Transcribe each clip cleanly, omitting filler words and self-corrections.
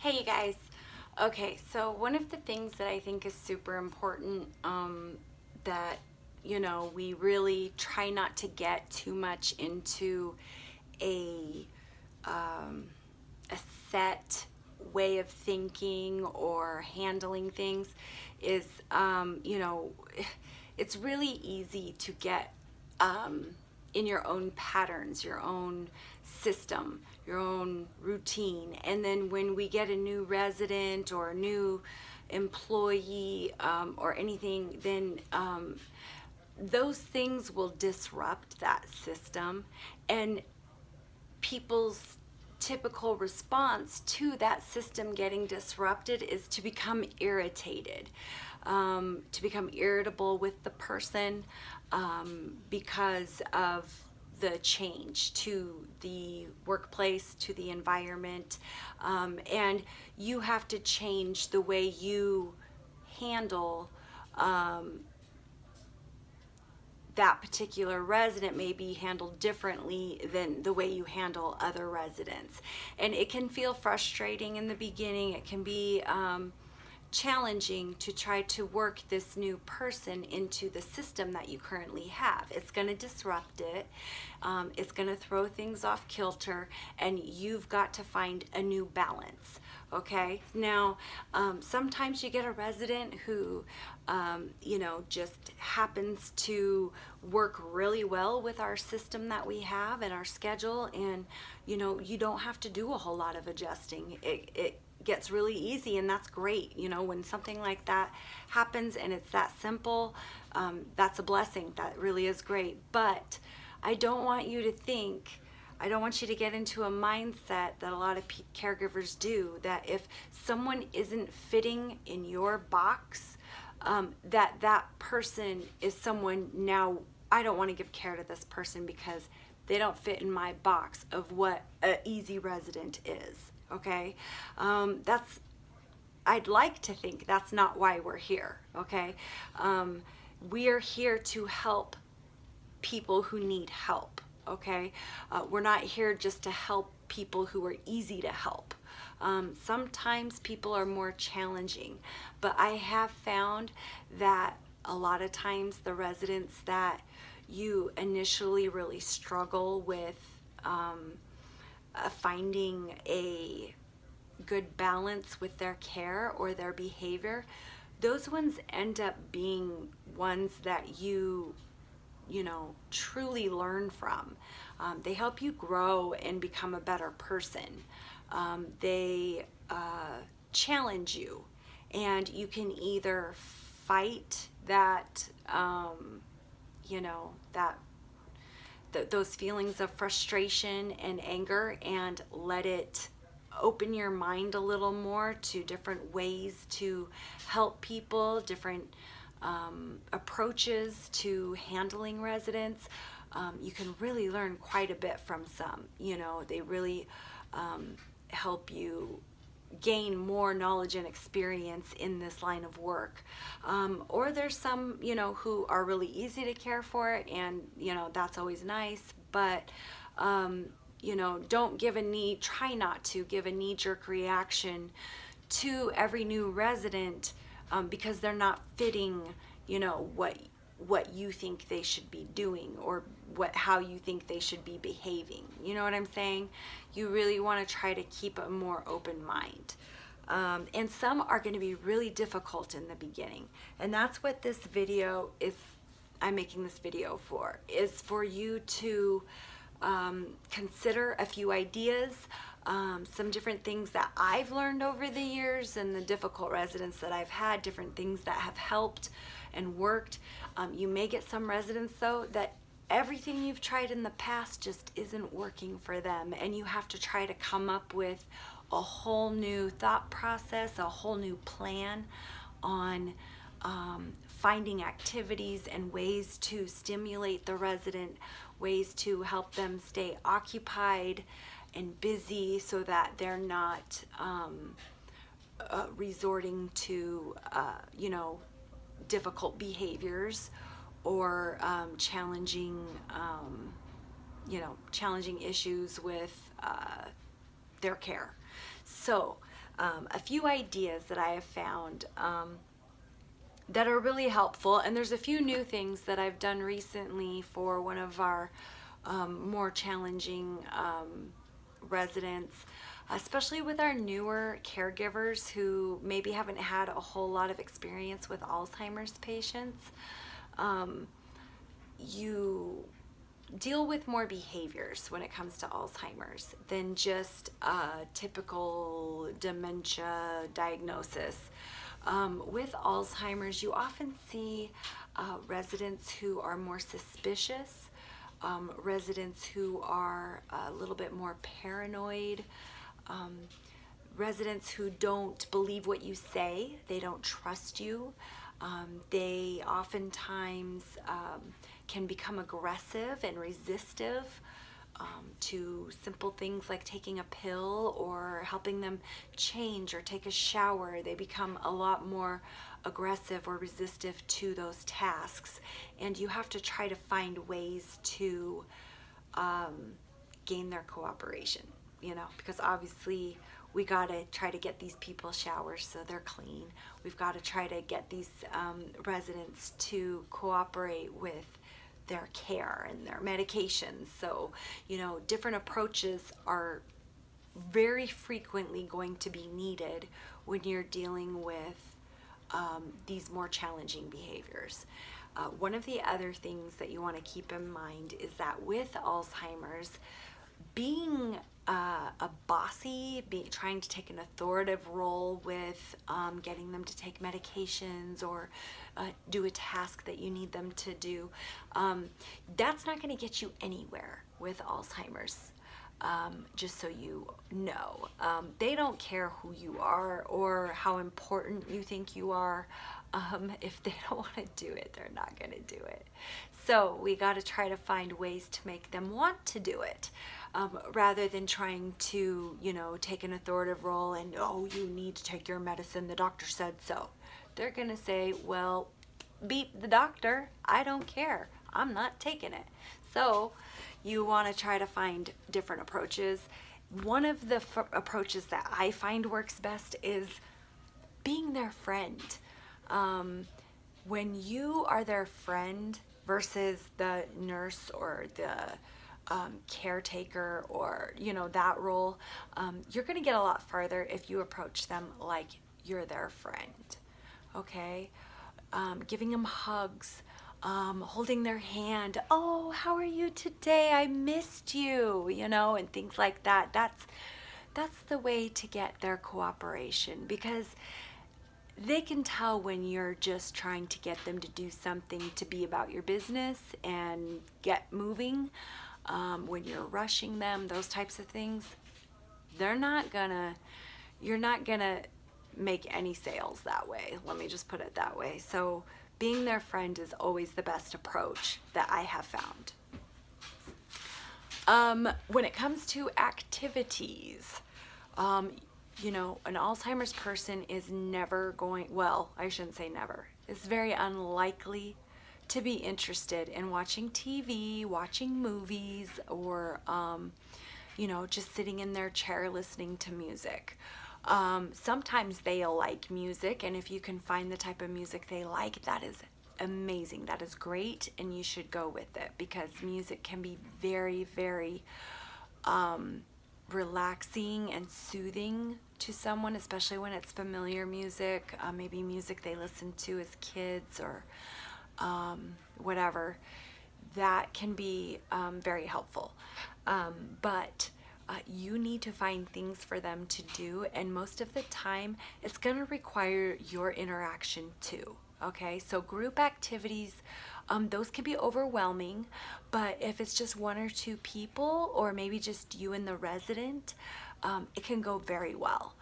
Hey you guys. Okay, so one of the things that I think is super important that we really try not to get too much into a um, a set way of thinking or handling things is it's really easy to get um, in your own patterns, your own system, your own routine. And then when we get a new resident or a new employee or anything, then those things will disrupt that system. And people's typical response to that system getting disrupted is to become irritated, to become irritable with the person because of the change to the workplace, to the environment. And you have to change the way you handle that particular resident may be handled differently than the way you handle other residents. And it can feel frustrating in the beginning. It can be challenging to try to work this new person into the system that you currently have. It's going to disrupt it. It's going to throw things off kilter, and you've got to find a new balance. Okay, now sometimes you get a resident who just happens to work really well with our system that we have and our schedule, and you don't have to do a whole lot of adjusting. It gets really easy, and that's great. When something like that happens and it's that simple, that's a blessing. That really is great. But I don't want you to think, I don't want you to get into a mindset that a lot of caregivers do, that if someone isn't fitting in your box, that person is someone, now I don't want to give care to this person because they don't fit in my box of what an easy resident is. Okay, I'd like to think that's not why we're here. Okay, we are here to help people who need help. Okay, we're not here just to help people who are easy to help. Sometimes people are more challenging, but I have found that a lot of times the residents that you initially really struggle with finding a good balance with their care or their behavior, those ones end up being ones that you truly learn from. They help you grow and become a better person. They challenge you, and you can either fight that, that those feelings of frustration and anger and let it open your mind a little more to different ways to help people, different approaches to handling residents. You can really learn quite a bit from some. They really help you gain more knowledge and experience in this line of work. Or there's some, who are really easy to care for, and, that's always nice, but, don't give try not to give a knee-jerk reaction to every new resident because they're not fitting, what you think they should be doing, or how you think they should be behaving. You know what I'm saying? You really want to try to keep a more open mind. And some are going to be really difficult in the beginning. And that's what this video is, I'm making this video for, is for you to consider a few ideas, some different things that I've learned over the years and the difficult residents that I've had, different things that have helped and worked. You may get some residents though that everything you've tried in the past just isn't working for them, and you have to try to come up with a whole new thought process, a whole new plan on finding activities and ways to stimulate the resident, ways to help them stay occupied and busy so that they're not resorting to difficult behaviors or challenging challenging issues with their care. So a few ideas that I have found that are really helpful. And there's a few new things that I've done recently for one of our more challenging residents, especially with our newer caregivers who maybe haven't had a whole lot of experience with Alzheimer's patients. You deal with more behaviors when it comes to Alzheimer's than just a typical dementia diagnosis. With Alzheimer's, you often see residents who are more suspicious, residents who are a little bit more paranoid, residents who don't believe what you say, they don't trust you. They oftentimes can become aggressive and resistive to simple things like taking a pill or helping them change or take a shower. They become a lot more aggressive or resistive to those tasks, and you have to try to find ways to gain their cooperation, you know, because obviously we got to try to get these people showers so they're clean. We've got to try to get these residents to cooperate with their care and their medications. So, you know, different approaches are very frequently going to be needed when you're dealing with these more challenging behaviors. One of the other things that you want to keep in mind is that with Alzheimer's, being a bossy, trying to take an authoritative role with getting them to take medications or do a task that you need them to do, that's not going to get you anywhere with Alzheimer's. Just so you know, they don't care who you are or how important you think you are. If they don't want to do it, they're not going to do it. So we got to try to find ways to make them want to do it, rather than trying to, you know, take an authoritative role and, oh, you need to take your medicine, the doctor said so. They're going to say, well, beat the doctor, I don't care, I'm not taking it. So you want to try to find different approaches. One of the approaches that I find works best is being their friend. When you are their friend versus the nurse or the caretaker or, you know, that role, you're going to get a lot farther if you approach them like you're their friend. Okay? Giving them hugs, holding their hand. Oh, how are you today? I missed you, you know, and things like that. That's the way to get their cooperation, because they can tell when you're just trying to get them to do something to be about your business and get moving. When you're rushing them, those types of things, you're not gonna make any sales that way. Let me just put it that way. So being their friend is always the best approach that I have found. When it comes to activities, you know, an Alzheimer's person is never going, well, I shouldn't say never, it's very unlikely to be interested in watching TV, watching movies, or, you know, just sitting in their chair listening to music. Sometimes they'll like music, and if you can find the type of music they like, that is amazing. That is great, and you should go with it, because music can be very, very relaxing and soothing to someone, especially when it's familiar music, maybe music they listened to as kids or whatever. That can be very helpful. But you need to find things for them to do, and most of the time it's going to require your interaction too. Okay, so group activities, those can be overwhelming, but if it's just one or two people, or maybe just you and the resident, it can go very well.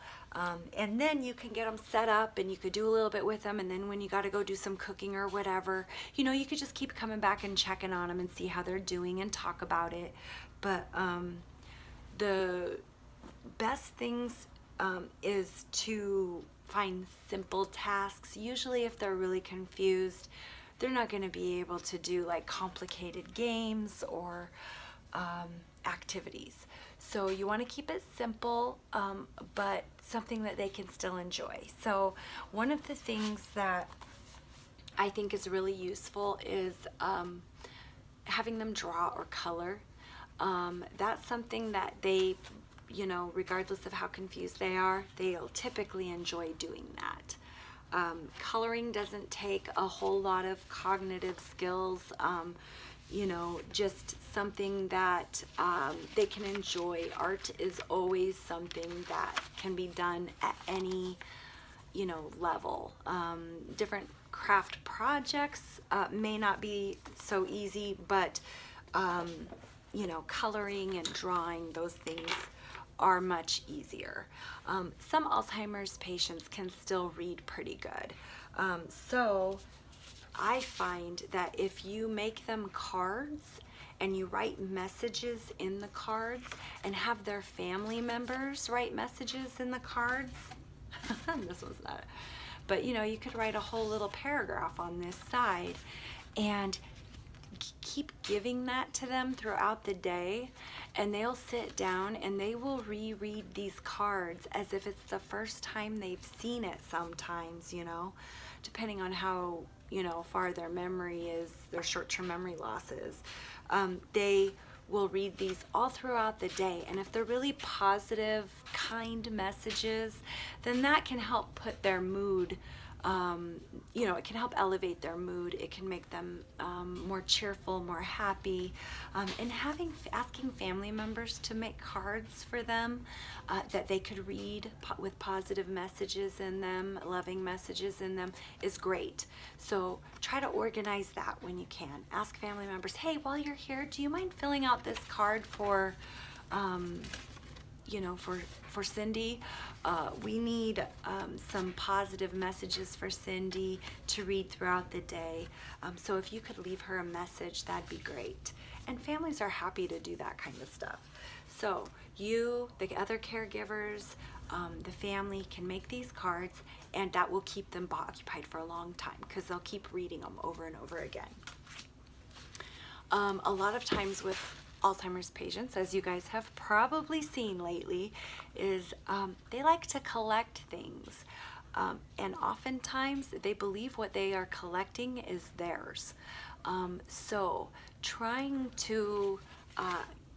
And then you can get them set up, and you could do a little bit with them, and then when you got to go do some cooking or whatever, you know, you could just keep coming back and checking on them and see how they're doing and talk about it. But the best things is to find simple tasks. Usually if they're really confused, they're not going to be able to do like complicated games or activities. So you want to keep it simple, but something that they can still enjoy. So one of the things that I think is really useful is having them draw or color. That's something that they, you know, regardless of how confused they are, they'll typically enjoy doing that. Coloring doesn't take a whole lot of cognitive skills, you know, just something that they can enjoy. Art is always something that can be done at any, you know, level. Different craft projects may not be so easy, but you know, coloring and drawing, those things are much easier. Some Alzheimer's patients can still read pretty good. So I find that if you make them cards and you write messages in the cards and have their family members write messages in the cards, this one's not, but you know, you could write a whole little paragraph on this side and keep giving that to them throughout the day, and they'll sit down and they will reread these cards as if it's the first time they've seen it sometimes, you know, depending on how, you know, far their memory is, their short-term memory loss is. They will read these all throughout the day, and if they're really positive, kind messages, then that can help put their mood, you know, it can help elevate their mood. It can make them more cheerful, more happy, and asking family members to make cards for them that they could read with positive messages in them, loving messages in them, is great. So try to organize that when you can. Ask family members, hey, while you're here, do you mind filling out this card for you know, for Cindy? We need some positive messages for Cindy to read throughout the day. So if you could leave her a message, that'd be great. And families are happy to do that kind of stuff. So you, the other caregivers, the family can make these cards, and that will keep them occupied for a long time because they'll keep reading them over and over again. A lot of times with Alzheimer's patients, as you guys have probably seen lately, is they like to collect things. And oftentimes they believe what they are collecting is theirs. So trying to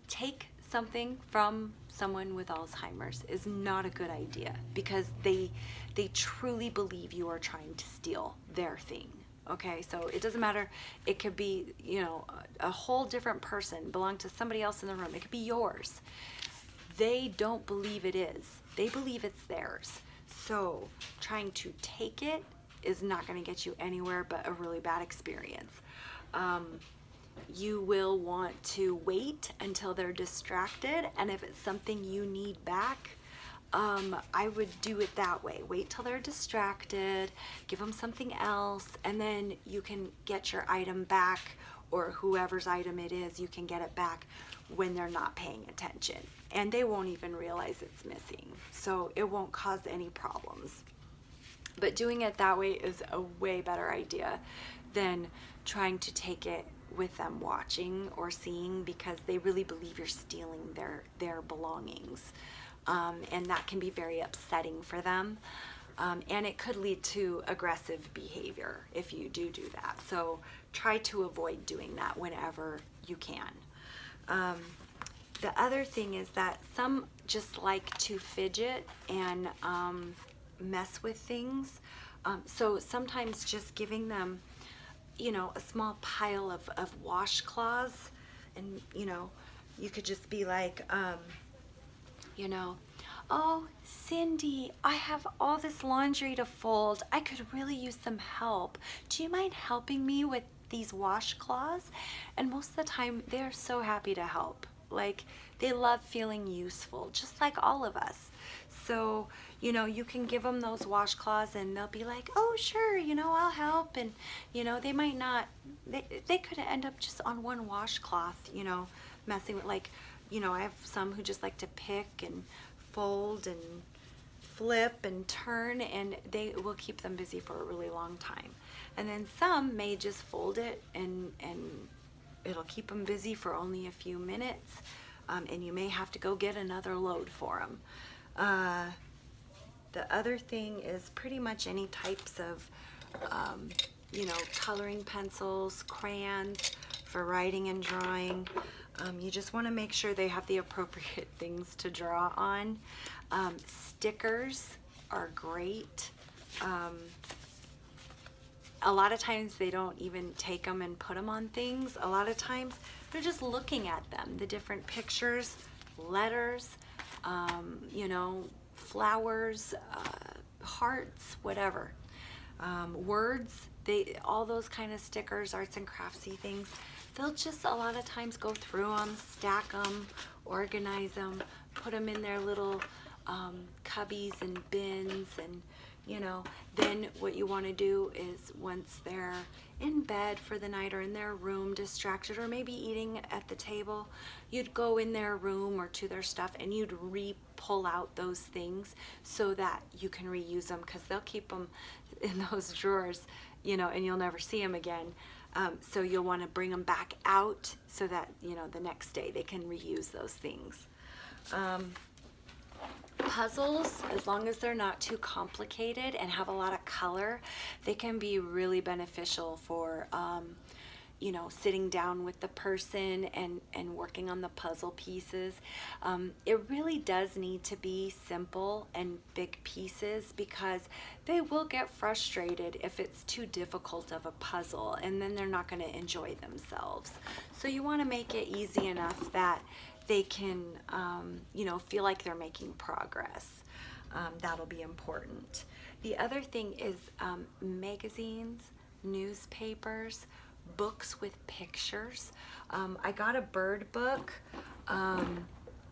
take something from someone with Alzheimer's is not a good idea because they truly believe you are trying to steal their thing. Okay, so it doesn't matter. It could be, you know, a whole different person, belong to somebody else in the room. It could be yours. They don't believe it is. They believe it's theirs. So trying to take it is not going to get you anywhere but a really bad experience. You will want to wait until they're distracted, and if it's something you need back, I would do it that way. Wait till they're distracted, give them something else, and then you can get your item back, or whoever's item it is, you can get it back when they're not paying attention. And they won't even realize it's missing. So it won't cause any problems. But doing it that way is a way better idea than trying to take it with them watching or seeing, because they really believe you're stealing their belongings. And that can be very upsetting for them. And it could lead to aggressive behavior if you do that. So try to avoid doing that whenever you can. The other thing is that some just like to fidget and mess with things. So sometimes just giving them, you know, a small pile of washcloths, and, you know, you could just be like, you know, oh, Cindy, I have all this laundry to fold. I could really use some help. Do you mind helping me with these washcloths? And most of the time, they're so happy to help. Like, they love feeling useful, just like all of us. So, you know, you can give them those washcloths and they'll be like, oh, sure, you know, I'll help. And, you know, they might not, they could end up just on one washcloth, you know, messing with, like, you know, I have some who just like to pick and fold and flip and turn, and they will keep them busy for a really long time. And then some may just fold it and it'll keep them busy for only a few minutes. and you may have to go get another load for them. The other thing is pretty much any types of, coloring pencils, crayons for writing and drawing. You just want to make sure they have the appropriate things to draw on. Stickers are great. A lot of times they don't even take them and put them on things. A lot of times they're just looking at them, the different pictures, letters, flowers, hearts, whatever. Words, all those kind of stickers, arts and craftsy things, they'll just a lot of times go through them, stack them, organize them, put them in their little cubbies and bins, and then what you want to do is once they're in bed for the night or in their room distracted or maybe eating at the table, you'd go in their room or to their stuff and you'd pull out those things so that you can reuse them, because they'll keep them in those drawers, and you'll never see them again. So you'll want to bring them back out so that the next day they can reuse those things. Puzzles, as long as they're not too complicated and have a lot of color, they can be really beneficial for sitting down with the person and working on the puzzle pieces. It really does need to be simple and big pieces, because they will get frustrated if it's too difficult of a puzzle, and then they're not going to enjoy themselves. So you want to make it easy enough that they can, feel like they're making progress. That'll be important. The other thing is magazines, newspapers, books with pictures. I got a bird book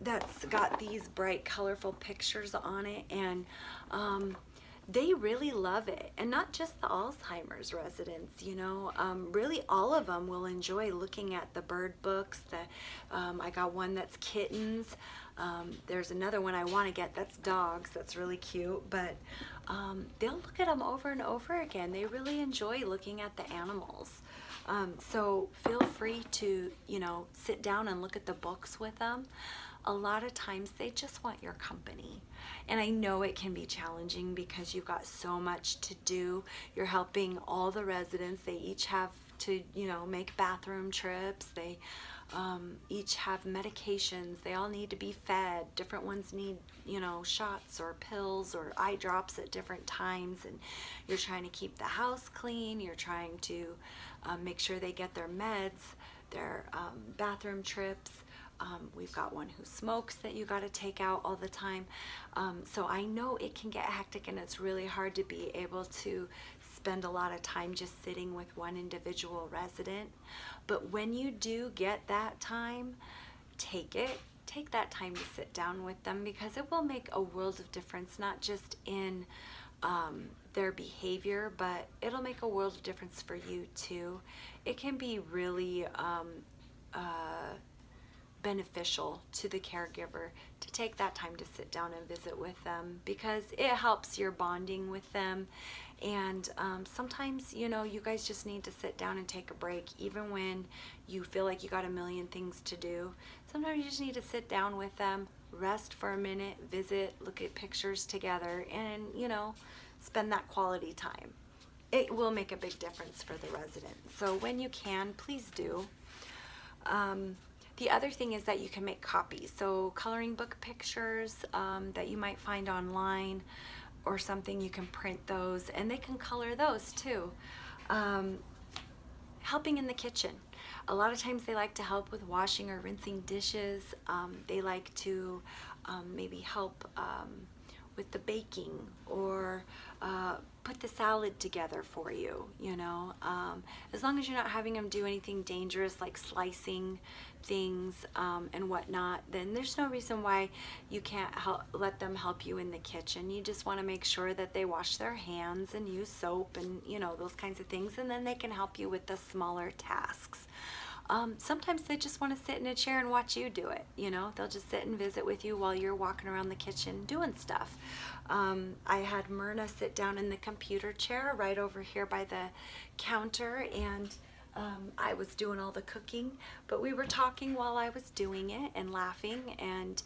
that's got these bright, colorful pictures on it, and they really love it. And not just the Alzheimer's residents, really all of them will enjoy looking at the bird books. I got one that's kittens. There's another one I want to get that's dogs. That's really cute. But they'll look at them over and over again. They really enjoy looking at the animals. So feel free to, sit down and look at the books with them. A lot of times they just want your company. And I know it can be challenging because you've got so much to do. You're helping all the residents. They each have to, make bathroom trips. They each have medications. They all need to be fed. Different ones need, shots or pills or eye drops at different times. And you're trying to keep the house clean. You're trying to make sure they get their meds, their bathroom trips. We've got one who smokes that you got to take out all the time. So I know it can get hectic, and it's really hard to be able to spend a lot of time just sitting with one individual resident. But when you do get that time, take it. Take that time to sit down with them, because it will make a world of difference, not just in their behavior, but it'll make a world of difference for you too. It can be really beneficial to the caregiver to take that time to sit down and visit with them, because it helps your bonding with them. And sometimes, you guys just need to sit down and take a break, even when you feel like you got a million things to do. Sometimes you just need to sit down with them, rest for a minute, visit, look at pictures together, and, spend that quality time. It will make a big difference for the resident. So when you can, please do. The other thing is that you can make copies. So coloring book pictures that you might find online or something, you can print those, and they can color those too. Helping in the kitchen. A lot of times they like to help with washing or rinsing dishes. They like to maybe help with the baking, or put the salad together for you, as long as you're not having them do anything dangerous like slicing things and whatnot, then there's no reason why you can't let them help you in the kitchen. You just want to make sure that they wash their hands and use soap and those kinds of things, and then they can help you with the smaller tasks. Sometimes they just want to sit in a chair and watch you do it. They'll just sit and visit with you while you're walking around the kitchen doing stuff. I had Myrna sit down in the computer chair right over here by the counter, and I was doing all the cooking, but we were talking while I was doing it and laughing, and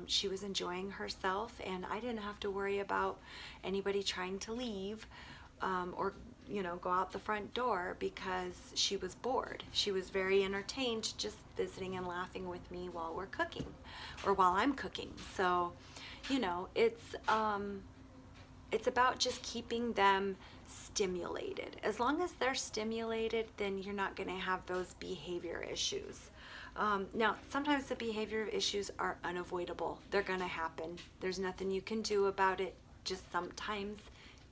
she was enjoying herself, and I didn't have to worry about anybody trying to leave or go out the front door because she was bored. She was very entertained just visiting and laughing with me while we're cooking or while I'm cooking. So, it's about just keeping them stimulated. As long as they're stimulated, then you're not going to have those behavior issues. Now, sometimes the behavior issues are unavoidable. They're going to happen. There's nothing you can do about it. Just sometimes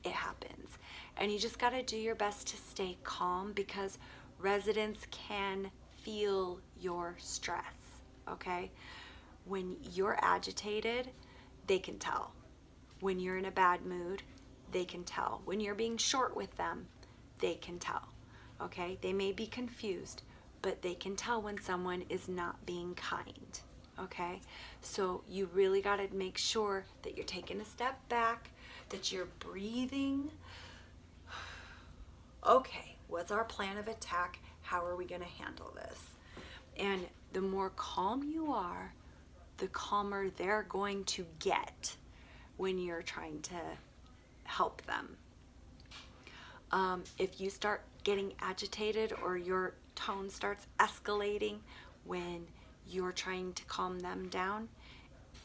it happens. And you just got to do your best to stay calm, because residents can feel your stress, okay? When you're agitated, they can tell. When you're in a bad mood, they can tell. When you're being short with them, they can tell, okay? They may be confused, but they can tell when someone is not being kind, okay? So you really got to make sure that you're taking a step back, that you're breathing. Okay, what's our plan of attack? How are we going to handle this? And the more calm you are, the calmer they're going to get when you're trying to help them. If you start getting agitated or your tone starts escalating when you're trying to calm them down,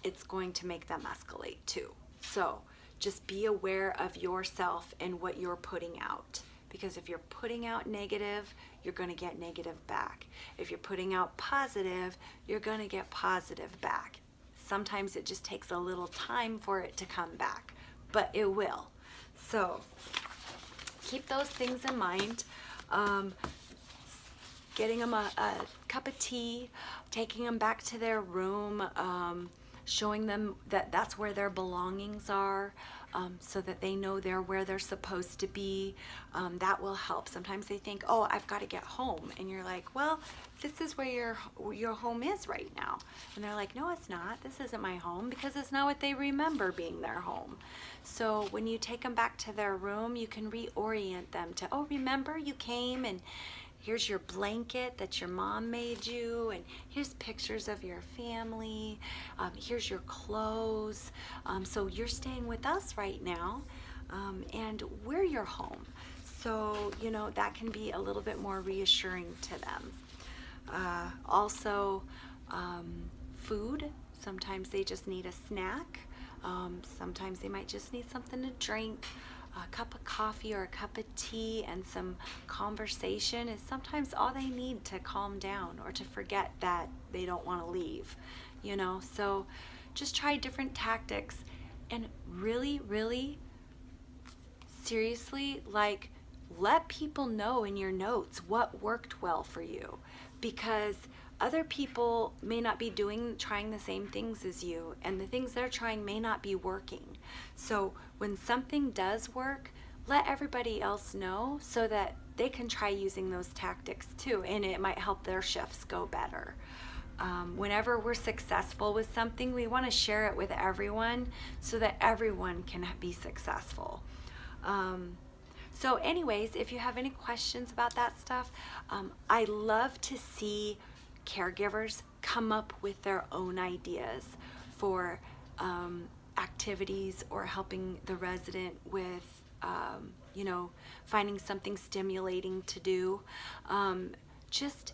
it's going to make them escalate too. So just be aware of yourself and what you're putting out. Because if you're putting out negative, you're going to get negative back. If you're putting out positive, you're going to get positive back. Sometimes it just takes a little time for it to come back, but it will. So keep those things in mind. Getting them a cup of tea, taking them back to their room, showing them that that's where their belongings are, so that they know they're where they're supposed to be. That will help. Sometimes they think, oh, I've got to get home. And you're like, well, this is where your home is right now. And they're like, no, it's not. This isn't my home, because it's not what they remember being their home. So when you take them back to their room, you can reorient them to, oh, remember you came and here's your blanket that your mom made you, and here's pictures of your family, here's your clothes. So you're staying with us right now, and we're your home. So, that can be a little bit more reassuring to them. Also, food. Sometimes they just need a snack. Sometimes they might just need something to drink. A cup of coffee or a cup of tea and some conversation is sometimes all they need to calm down or to forget that they don't want to leave, So just try different tactics, and really, really seriously, let people know in your notes what worked well for you, because other people may not be trying the same things as you, and the things they're trying may not be working. So when something does work, let everybody else know so that they can try using those tactics too, and it might help their shifts go better. Whenever we're successful with something, we want to share it with everyone so that everyone can be successful. So anyways, if you have any questions about that stuff, I love to see caregivers come up with their own ideas for activities or helping the resident with, finding something stimulating to do. Just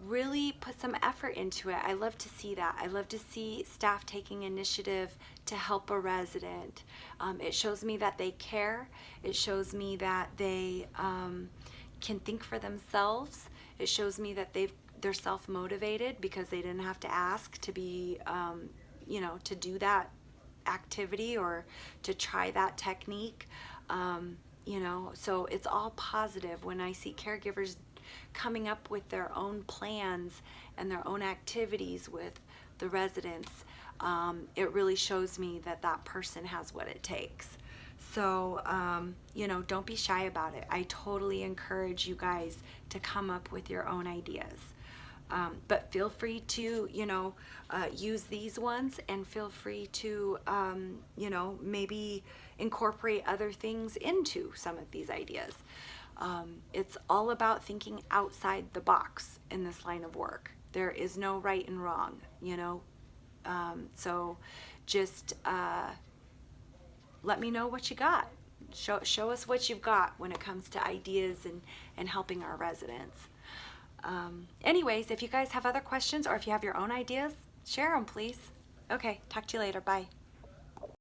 really put some effort into it. I love to see that. I love to see staff taking initiative to help a resident. It shows me that they care. It shows me that they can think for themselves. It shows me that they're self-motivated because they didn't have to ask to be, to do that activity or to try that technique. So it's all positive when I see caregivers coming up with their own plans and their own activities with the residents. It really shows me that that person has what it takes. So, don't be shy about it. I totally encourage you guys to come up with your own ideas. But feel free to, use these ones, and feel free to, maybe incorporate other things into some of these ideas. It's all about thinking outside the box in this line of work. There is no right and wrong, you know. So just let me know what you got. Show us what you've got when it comes to ideas and helping our residents. Anyways, if you guys have other questions or if you have your own ideas, share them, please. Okay, talk to you later. Bye.